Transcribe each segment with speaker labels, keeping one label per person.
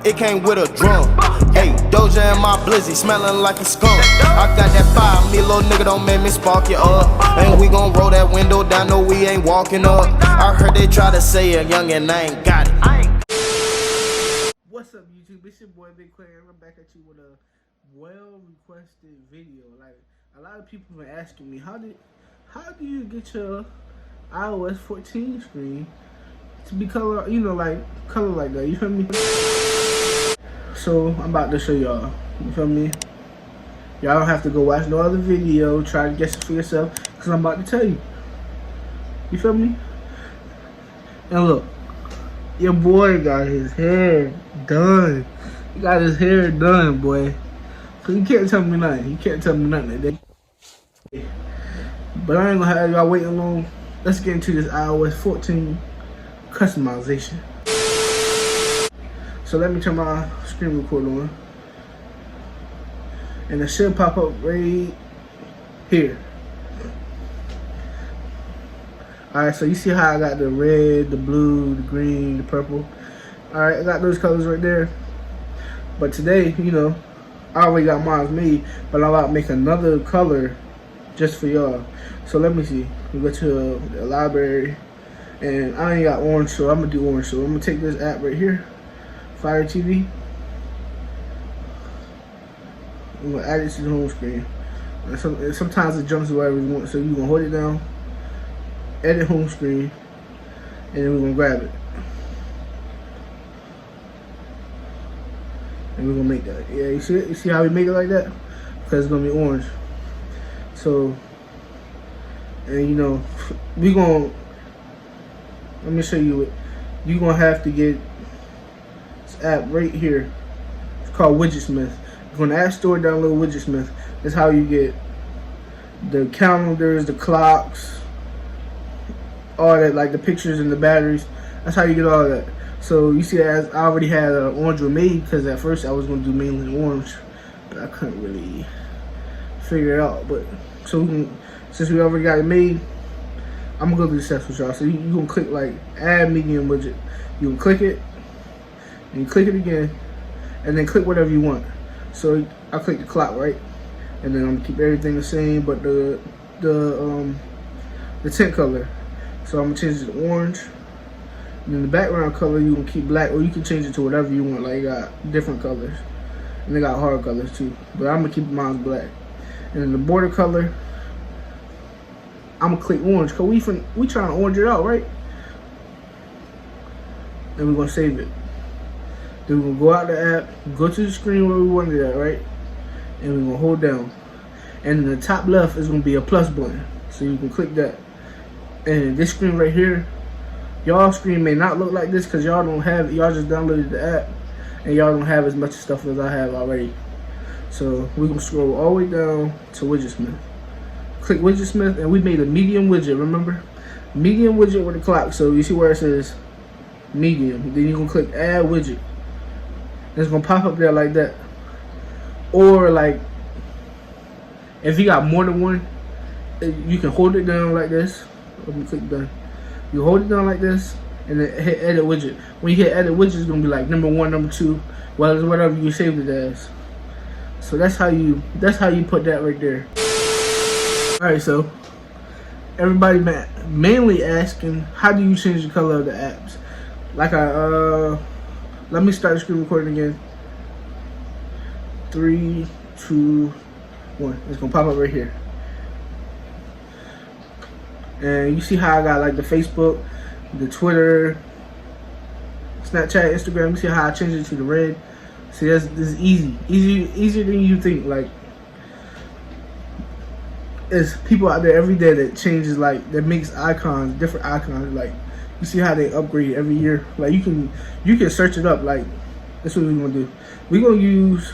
Speaker 1: it came with a drum. Hey, Doja and my blizzy, smelling like a skunk. I got that fire, me little nigga, don't make me spark you up. And we gon' roll that window down, no we ain't walking up. I heard they try to say a young and I ain't got it.
Speaker 2: What's up YouTube, it's your boy Big Quay, and I'm back at you with a well-requested video. Like, a lot of people been asking me, how do you get your iOS 14 screen to be color, color like that, you feel me? So I'm about to show y'all, you feel me? Y'all don't have to go watch no other video, try to guess it for yourself, because I'm about to tell you. You feel me? And look, your boy got his hair done. He got his hair done, boy. So you can't tell me nothing. You can't tell me nothing today. But I ain't gonna have y'all waiting long. Let's get into this iOS 14 customization. So let me turn my screen recorder on. And it should pop up right here. Alright, so you see how I got the red, the blue, the green, the purple. Alright, I got those colors right there. But today, I already got mine made, but I'm about to make another color just for y'all. So let me see. We go to the library, and I ain't got orange, so I'm gonna do orange. So I'm gonna take this app right here, Fire TV. I'm gonna add it to the home screen. And sometimes it jumps to wherever you want, so you gonna hold it down, edit home screen, and then we're gonna grab it. And we're gonna make that. Yeah, you see it? You see how we make it like that? Because it's gonna be orange. So, and we gonna, let me show you it. You're gonna have to get this app right here. It's called Widgetsmith. Go in the App Store, download Widgetsmith. That's how you get the calendars, the clocks, all that, like the pictures and the batteries. That's how you get all of that. So you see, I already had an orange one made, because at first I was going to do mainly orange, but I couldn't really figure it out. But so since we already got it made, I'm gonna go through the steps with y'all. So you're gonna click like add medium widget. You can click it, and you click it again, and then click whatever you want. So I click the clock, right, and then I'm gonna keep everything the same, but the tint color. So I'm gonna change it to orange. And then the background color you can keep black, or you can change it to whatever you want. Like, you got different colors, and they got hard colors too. But I'm gonna keep mine black. And then the border color, I'm gonna click orange, cause we trying to orange it out, right? And we're gonna save it. Then we're gonna go out the app, go to the screen where we wanted it at, right? And we're gonna hold down. And in the top left is gonna be a plus button, so you can click that. And this screen right here, y'all screen may not look like this because y'all don't have, y'all just downloaded the app and y'all don't have as much stuff as I have already. So we're gonna scroll all the way down to Widgetsmith. Click Widgetsmith, and we made a medium widget, remember? Medium widget with a clock. So you see where it says medium. Then you're gonna click add widget. And it's gonna pop up there like that. Or like, if you got more than one, you can hold it down like this. Let me click done. You hold it down like this, and then hit edit widget. When you hit edit widget, it's gonna be like number 1, number 2, well, it's whatever you saved it as. So that's how you put that right there. All right, so everybody mainly asking, how do you change the color of the apps? Like let me start the screen recording again. 3, 2, 1. It's gonna pop up right here. And you see how I got like the Facebook, the Twitter, Snapchat, Instagram. You see how I changed it to the red. See, this is easier than you think. Like, there's people out there every day that changes, like, that makes icons, different icons. Like, you see how they upgrade every year. Like, you can search it up. Like, that's what we're gonna do. We're gonna use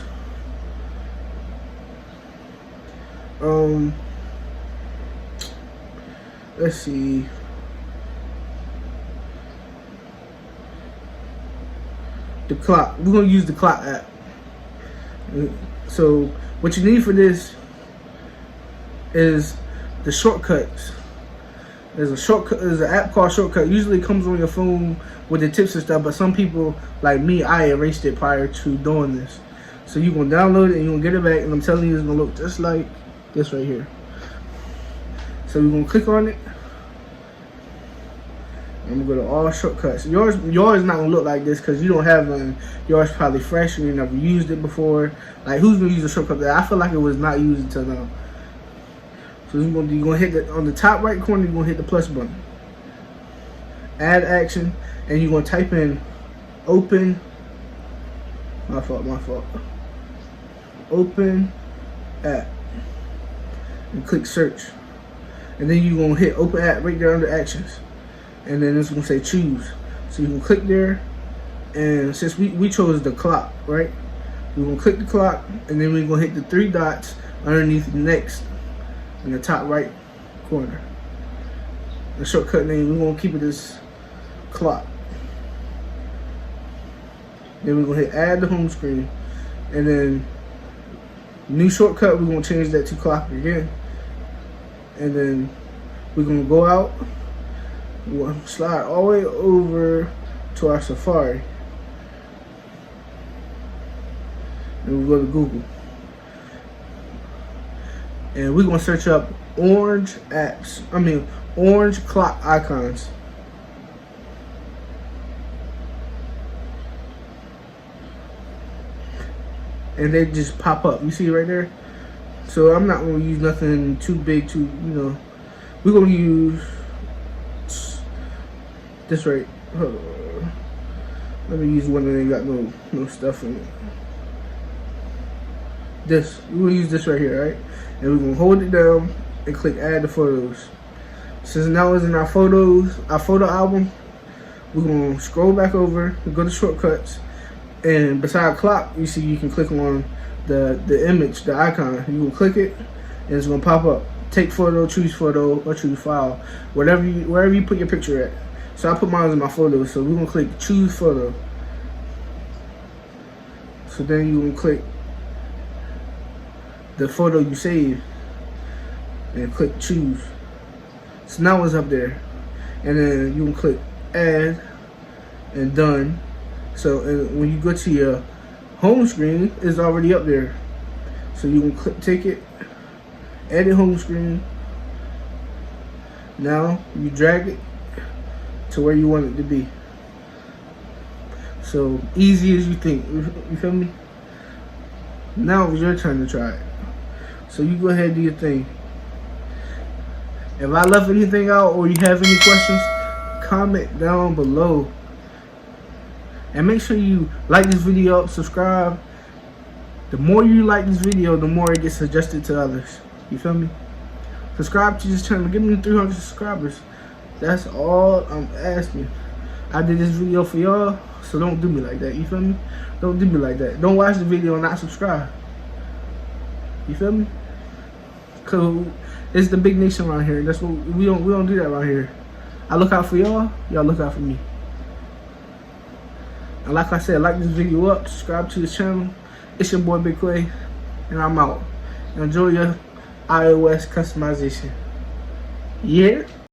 Speaker 2: let's see. The clock. We're gonna use the clock app. So what you need for this is the shortcuts. There's a shortcut. There's an app called Shortcut. Usually it comes on your phone with the tips and stuff. But some people, like me, I erased it prior to doing this. So you're gonna download it and you're gonna get it back. And I'm telling you, it's gonna look just like this right here. So we're gonna click on it. I'm gonna go to all shortcuts. Yours is not gonna look like this because you don't have one. Yours probably fresh and you never used it before. Like, who's gonna use a shortcut that I feel like it was not used until now? So you're gonna hit the, on the top right corner, you're gonna hit the plus button. Add action, and you're gonna type in open. My fault. Open app, and click search. And then you're gonna hit open app right there under actions. And then it's gonna say choose. So you can click there, and since we chose the clock, right? We're gonna click the clock, and then we're gonna hit the 3 dots underneath the next in the top right corner. The shortcut name, we're gonna keep it as clock. Then we're gonna hit add to home screen, and then new shortcut, we're gonna change that to clock again. And then we're gonna go out. We're gonna slide all the way over to our Safari. And we'll go to Google. And we're gonna search up orange clock icons. And they just pop up. You see right there? So I'm not gonna use nothing too big, we're gonna use this right. Hold on. Let me use one that ain't got no stuff in it. This, we're gonna use this right here, right? And we're gonna hold it down and click add to photos. Since now it's in our photo album, we're gonna scroll back over and go to shortcuts. And beside clock, you see you can click on the image, the icon. You can click it, and it's gonna pop up. Take photo, or choose file, wherever you put your picture at. So I put mine in my photos. So we're gonna click choose photo. So then you gonna click the photo you saved and click choose. So now it's up there, and then you can click add and done. So when you go to your home screen, it's already up there. So you can take it, edit home screen. Now you drag it to where you want it to be. So easy as you think. You feel me? Now it's your turn to try it. So you go ahead and do your thing. If I left anything out or you have any questions, comment down below. And make sure you like this video, subscribe. The more you like this video, the more it gets suggested to others. You feel me? Subscribe to this channel. Give me 300 subscribers. That's all I'm asking. I did this video for y'all, so don't do me like that. You feel me? Don't do me like that. Don't watch the video and not subscribe. You feel me? Cause it's the big nation around here. That's what we don't do that around here. I look out for y'all. Y'all look out for me. And like I said, like this video up, subscribe to the channel. It's your boy Big Quay, and I'm out. Enjoy your iOS customization. Yeah.